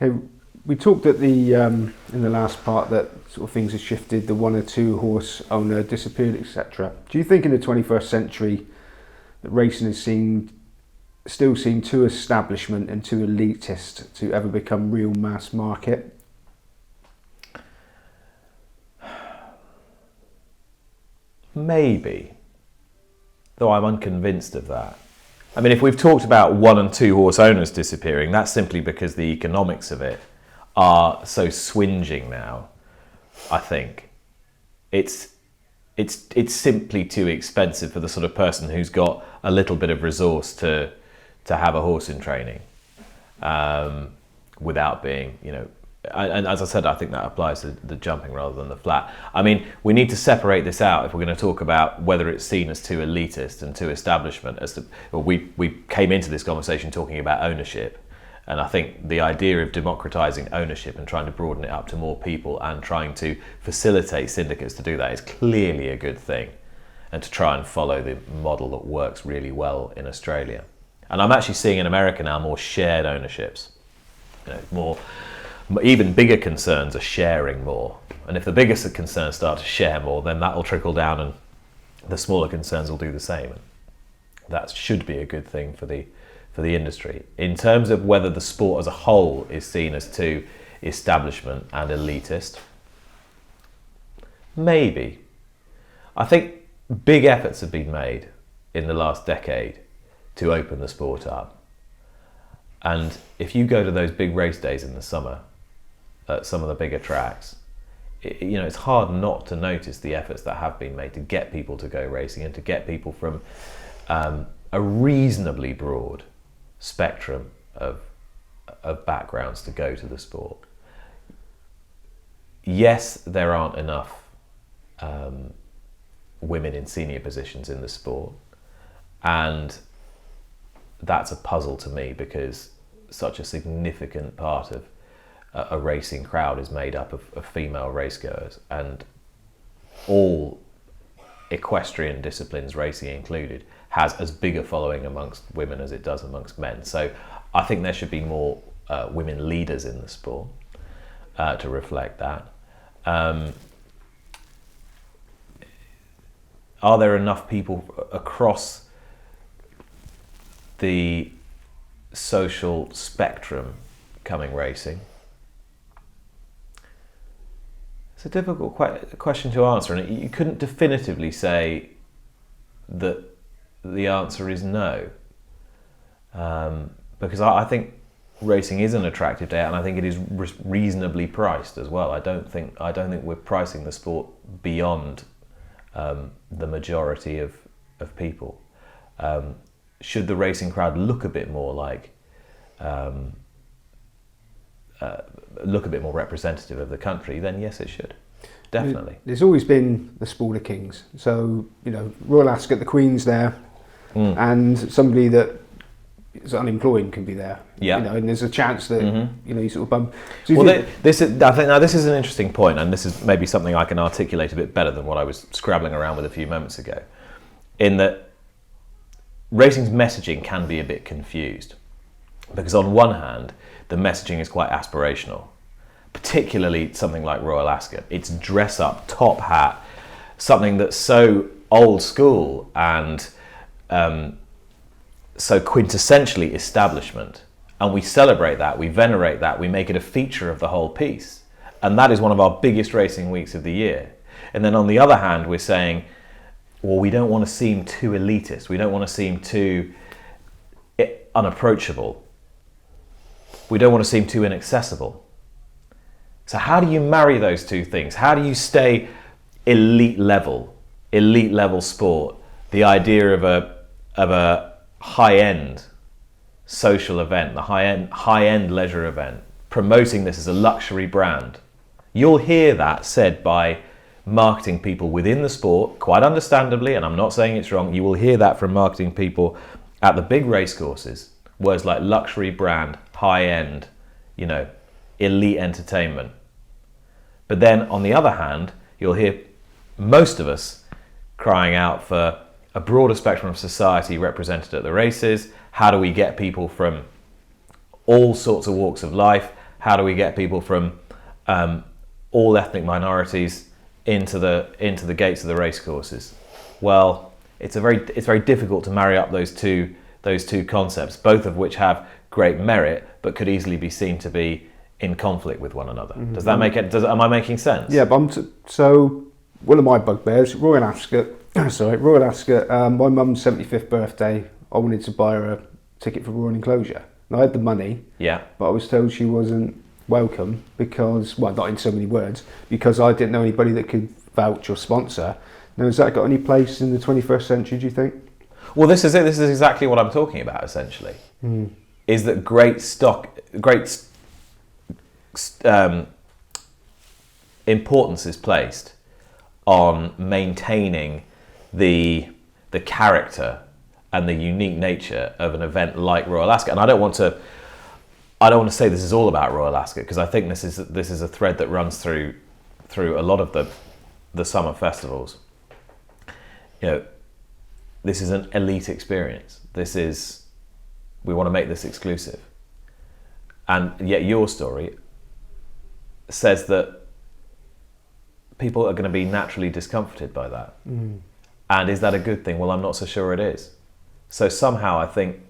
Okay, we talked at the in the last part that sort of things have shifted. The one or two horse owner disappeared, etc. Do you think in the 21st century that racing is still seen too establishment and too elitist to ever become real mass market? Maybe, though I'm unconvinced of that. I mean, if we've talked about one and two horse owners disappearing, that's simply because the economics of it are so swinging now. I think it's simply too expensive for the sort of person who's got a little bit of resource to have a horse in training, without being, and as I said, I think that applies to the jumping rather than the flat. I mean, we need to separate this out if we're going to talk about whether it's seen as too elitist and too establishment. We came into this conversation talking about ownership, and I think the idea of democratizing ownership and trying to broaden it up to more people and trying to facilitate syndicates to do that is clearly a good thing, and to try and follow the model that works really well in Australia. And I'm actually seeing in America now more shared ownerships, even bigger concerns are sharing more. And if the biggest concerns start to share more, then that will trickle down and the smaller concerns will do the same. And that should be a good thing for the industry. In terms of whether the sport as a whole is seen as too establishment and elitist, maybe. I think big efforts have been made in the last decade to open the sport up. And if you go to those big race days in the summer, at some of the bigger tracks, it's hard not to notice the efforts that have been made to get people to go racing and to get people from a reasonably broad spectrum of backgrounds to go to the sport. Yes, there aren't enough women in senior positions in the sport, and that's a puzzle to me because such a significant part of a racing crowd is made up of female racegoers, and all equestrian disciplines, racing included, has as big a following amongst women as it does amongst men. So I think there should be more women leaders in the sport to reflect that. Are there enough people across the social spectrum coming racing? It's a difficult question to answer, and you couldn't definitively say that the answer is no, because I think racing is an attractive day, and I think it is reasonably priced as well. I don't think we're pricing the sport beyond the majority of people. Should the racing crowd look a bit more like look a bit more representative of the country, then yes, it should. Definitely. There's always been the sport of kings. So, Royal Ascot, the Queen's there, and somebody that is unemployed can be there. Yeah. And there's a chance that, you sort of bump. So I think this is an interesting point, and this is maybe something I can articulate a bit better than what I was scrabbling around with a few moments ago, in that racing's messaging can be a bit confused. Because on one hand, the messaging is quite aspirational, particularly something like Royal Ascot. It's dress up, top hat, something that's so old school and so quintessentially establishment. And we celebrate that, we venerate that, we make it a feature of the whole piece. And that is one of our biggest racing weeks of the year. And then on the other hand, we're saying, well, we don't want to seem too elitist. We don't want to seem too unapproachable. We don't want to seem too inaccessible. So how do you marry those two things? How do you stay elite level sport? The idea of a high-end social event, the high-end leisure event, promoting this as a luxury brand. You'll hear that said by marketing people within the sport, quite understandably, and I'm not saying it's wrong. You will hear that from marketing people at the big race courses. Words like luxury brand, high-end, elite entertainment. But then on the other hand, you'll hear most of us crying out for a broader spectrum of society represented at the races. How do we get people from all sorts of walks of life? how do we get people from all ethnic minorities into the gates of the race courses? Well, it's very difficult to marry up those two concepts, both of which have great merit, but could easily be seen to be in conflict with one another. Does that make it? Am I making sense? Yeah, but so one of my bugbears, Royal Ascot. Royal Ascot. My mum's 75th birthday. I wanted to buy her a ticket for Royal Enclosure. And I had the money. Yeah. But I was told she wasn't welcome because, well, not in so many words, because I didn't know anybody that could vouch or sponsor. Now, has that got any place in the 21st century, do you think? Well, this is it. This is exactly what I'm talking about, essentially. Is that great importance is placed on maintaining the character and the unique nature of an event like Royal Ascot. And I don't want to say this is all about Royal Ascot, because I think this is a thread that runs through a lot of the summer festivals. You know, this is an elite experience. We want to make this exclusive. And yet your story says that people are going to be naturally discomforted by that. And is that a good thing? Well, I'm not so sure it is. So somehow I think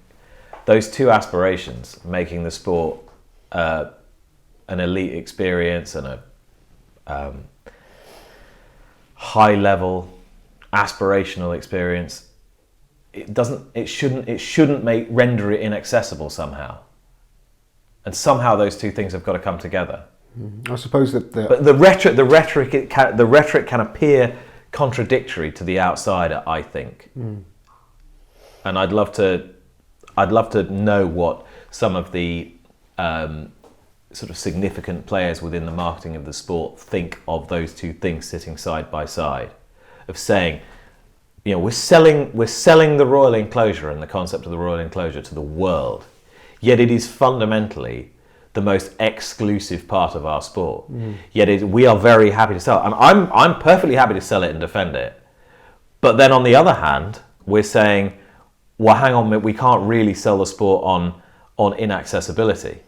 those two aspirations, making the sport an elite experience and a high level aspirational experience, it shouldn't render it inaccessible somehow. And somehow those two things have got to come together. I suppose that but the rhetoric can appear contradictory to the outsider, I think. And I'd love to know what some of the sort of significant players within the marketing of the sport think of those two things sitting side by side, of saying, you know, we're selling the Royal Enclosure and the concept of the Royal Enclosure to the world, yet it is fundamentally the most exclusive part of our sport. Yet we are very happy to sell it. And I'm perfectly happy to sell it and defend it. But then on the other hand, we're saying, well, hang on a minute, we can't really sell the sport on inaccessibility.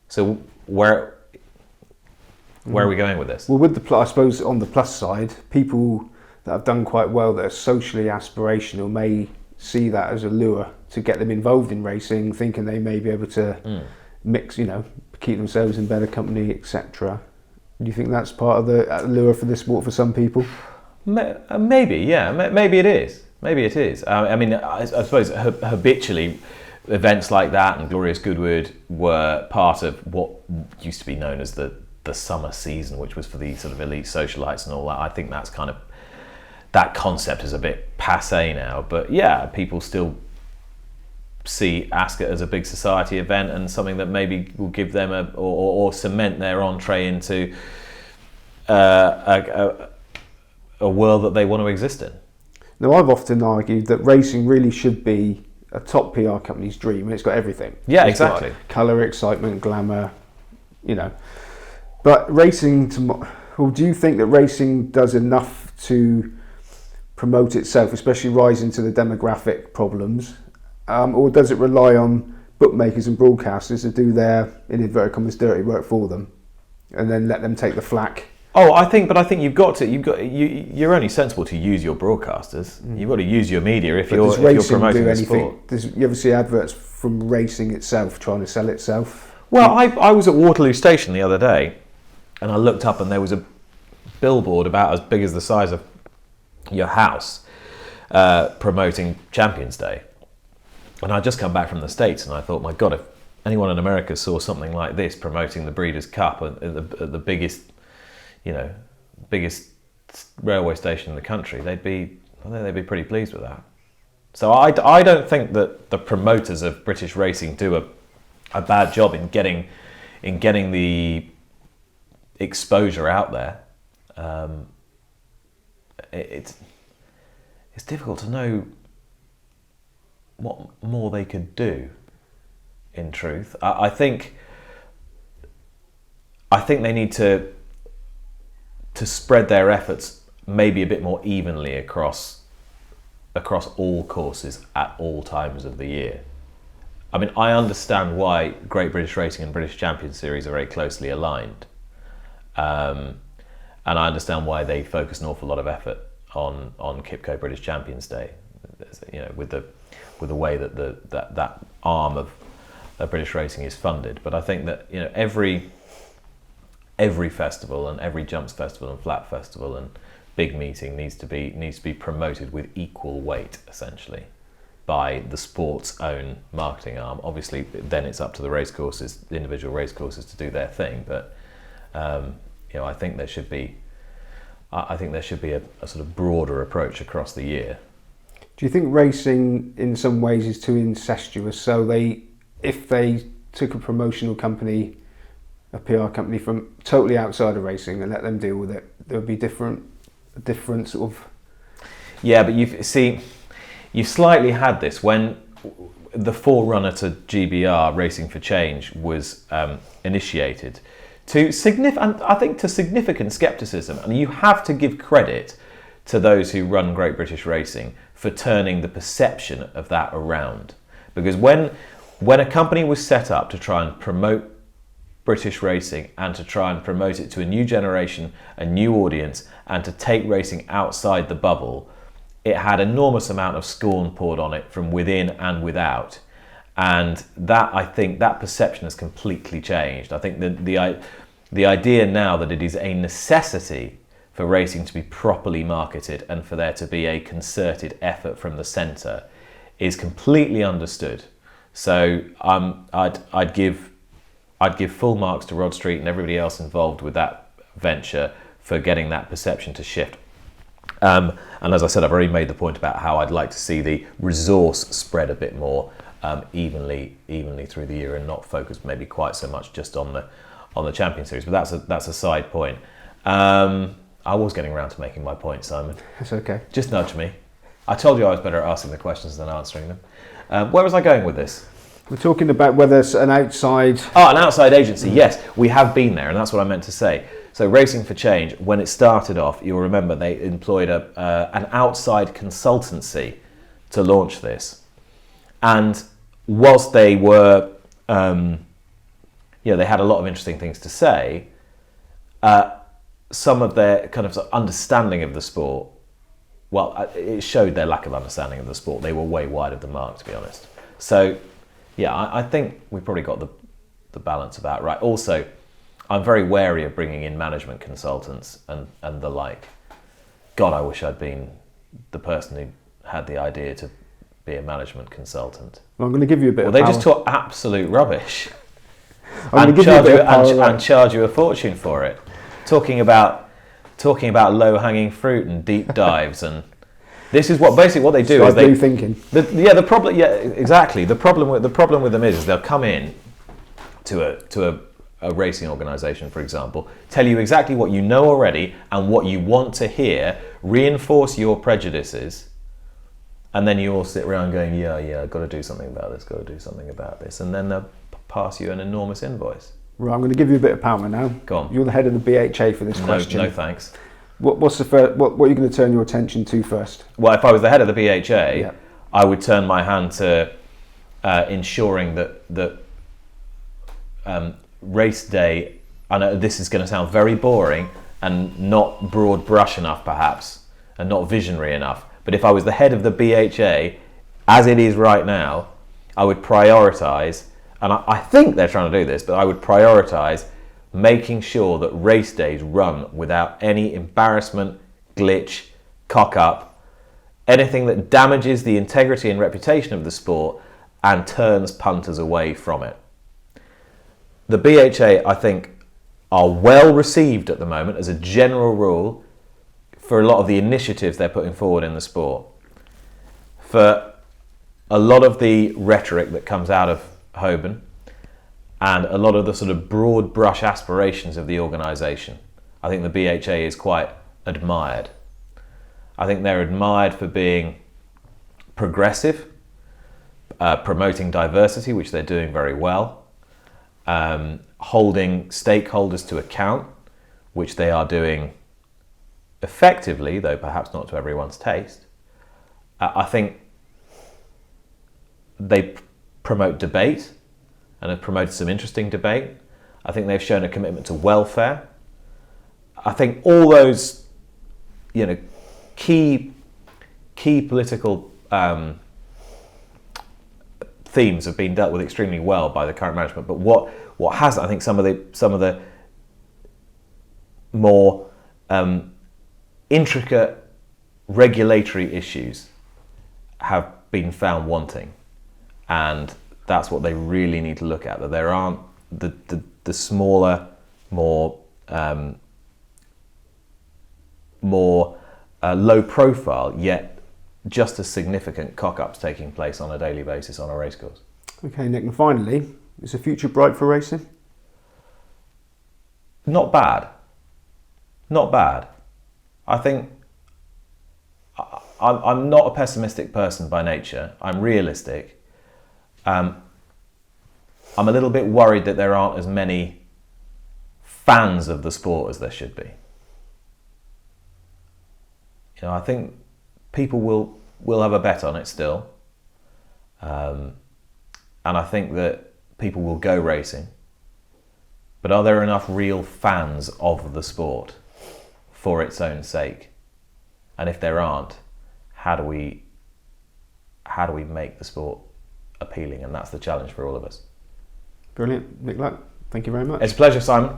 So where are we going with this? Well, I suppose on the plus side, people that have done quite well that are socially aspirational may see that as a lure to get them involved in racing, thinking they may be able to mix, keep themselves in better company, etc. Do you think that's part of the lure for this sport for some people? Maybe, yeah. Maybe it is. Maybe it is. I suppose habitually events like that and Glorious Goodwood were part of what used to be known as the summer season, which was for the sort of elite socialites and all that. I think that's kind of, that concept is a bit passé now. But yeah, people still see Ascot as a big society event and something that maybe will give them or cement their entree into a world that they want to exist in. Now, I've often argued that racing really should be a top PR company's dream, and it's got everything. Yeah, it's exactly. got colour, excitement, glamour, But racing, do you think that racing does enough to promote itself, especially rising to the demographic problems? Or does it rely on bookmakers and broadcasters to do their, in inverted commas, dirty work for them, and then let them take the flak? Oh, I think you're only sensible to use your broadcasters. You've got to use your media if you're promoting the sport. You ever see adverts from racing itself trying to sell itself? Well, I was at Waterloo Station the other day, and I looked up, and there was a billboard about as big as the size of your house promoting Champions Day. And I'd just come back from the States, and I thought, my God, if anyone in America saw something like this promoting the Breeders' Cup at the biggest railway station in the country, they'd be pretty pleased with that. So I don't think that the promoters of British racing do a bad job in getting the exposure out there. It's difficult to know what more they could do, in truth. I think they need to spread their efforts maybe a bit more evenly across all courses at all times of the year. I mean, I understand why Great British Racing and British Champion Series are very closely aligned. And I understand why they focus an awful lot of effort on Kipco British Champions Day, with the way that that arm of British racing is funded. But I think that every festival and every jumps festival and flat festival and big meeting needs to be promoted with equal weight, essentially, by the sport's own marketing arm. Obviously, then it's up to the individual race courses to do their thing. But I think there should be a sort of broader approach across the year. Do you think racing in some ways is too incestuous? So if they took a promotional company, a PR company from totally outside of racing and let them deal with it, there would be different sort of... Yeah, but you've slightly had this when the forerunner to GBR, Racing for Change, was initiated. To significant scepticism, and you have to give credit to those who run Great British Racing for turning the perception of that around. Because when a company was set up to try and promote British racing and to try and promote it to a new generation, a new audience, and to take racing outside the bubble, it had enormous amount of scorn poured on it from within and without. And I think that perception has completely changed. I think the idea now that it is a necessity for racing to be properly marketed and for there to be a concerted effort from the centre is completely understood. So I'd give full marks to Rod Street and everybody else involved with that venture for getting that perception to shift. And as I said, I've already made the point about how I'd like to see the resource spread a bit more evenly through the year and not focus maybe quite so much just on the Champion Series. But that's a side point. I was getting around to making my point, Simon. That's okay. Just nudge me. I told you I was better at asking the questions than answering them. Where was I going with this? We're talking about whether it's an outside... an outside agency. Yes, we have been there, and that's what I meant to say. So Racing for Change, when it started off, you'll remember they employed an outside consultancy to launch this. And whilst they were, they had a lot of interesting things to say, some of their kind of understanding of the sport, it showed their lack of understanding of the sport. They were way wide of the mark, to be honest. So, I think we probably got the balance about right. Also, I'm very wary of bringing in management consultants and the like. God, I wish I'd been the person who had the idea to be a management consultant. Well, I'm going to give you a bit of power. They just talk absolute rubbish and charge you a fortune for it. Talking about low-hanging fruit and deep dives, and this is what they do. Is they thinking. The problem. Yeah, exactly. The problem with them is they'll come in to a racing organisation, for example, tell you exactly what you know already and what you want to hear, reinforce your prejudices, and then you all sit around going, I've got to do something about this, and then they'll pass you an enormous invoice. Right, I'm going to give you a bit of power now. Go on. You're the head of the BHA for this question. No thanks. What's the first? What are you going to turn your attention to first? Well, if I was the head of the BHA, I would turn my hand to ensuring that race day. I know this is going to sound very boring and not broad brush enough, perhaps, and not visionary enough. But if I was the head of the BHA, as it is right now, I would prioritise. And I think they're trying to do this, but I would prioritise making sure that race days run without any embarrassment, glitch, cock-up, anything that damages the integrity and reputation of the sport and turns punters away from it. The BHA, I think, are well received at the moment as a general rule for a lot of the initiatives they're putting forward in the sport. For a lot of the rhetoric that comes out of Holborn and a lot of the sort of broad brush aspirations of the organisation, I think the BHA is quite admired. I think they're admired for being progressive, promoting diversity, which they're doing very well, holding stakeholders to account, which they are doing effectively, though perhaps not to everyone's taste. I think they promote debate and have promoted some interesting debate. I think they've shown a commitment to welfare. I think all those, key political themes have been dealt with extremely well by the current management. But what hasn't, I think some of the more intricate regulatory issues have been found wanting, and that's what they really need to look at. That there aren't the smaller, more low profile yet just as significant cock-ups taking place on a daily basis on a racecourse. Okay, Nick, and finally, is the future bright for racing? Not bad. Not bad. I think I'm not a pessimistic person by nature. I'm realistic. I'm a little bit worried that there aren't as many fans of the sport as there should be. I think people will have a bet on it still. And I think that people will go racing. But are there enough real fans of the sport for its own sake? And if there aren't, how do we make the sport appealing? And that's the challenge for all of us. Brilliant. Nick Luck, thank you very much. It's a pleasure, Simon.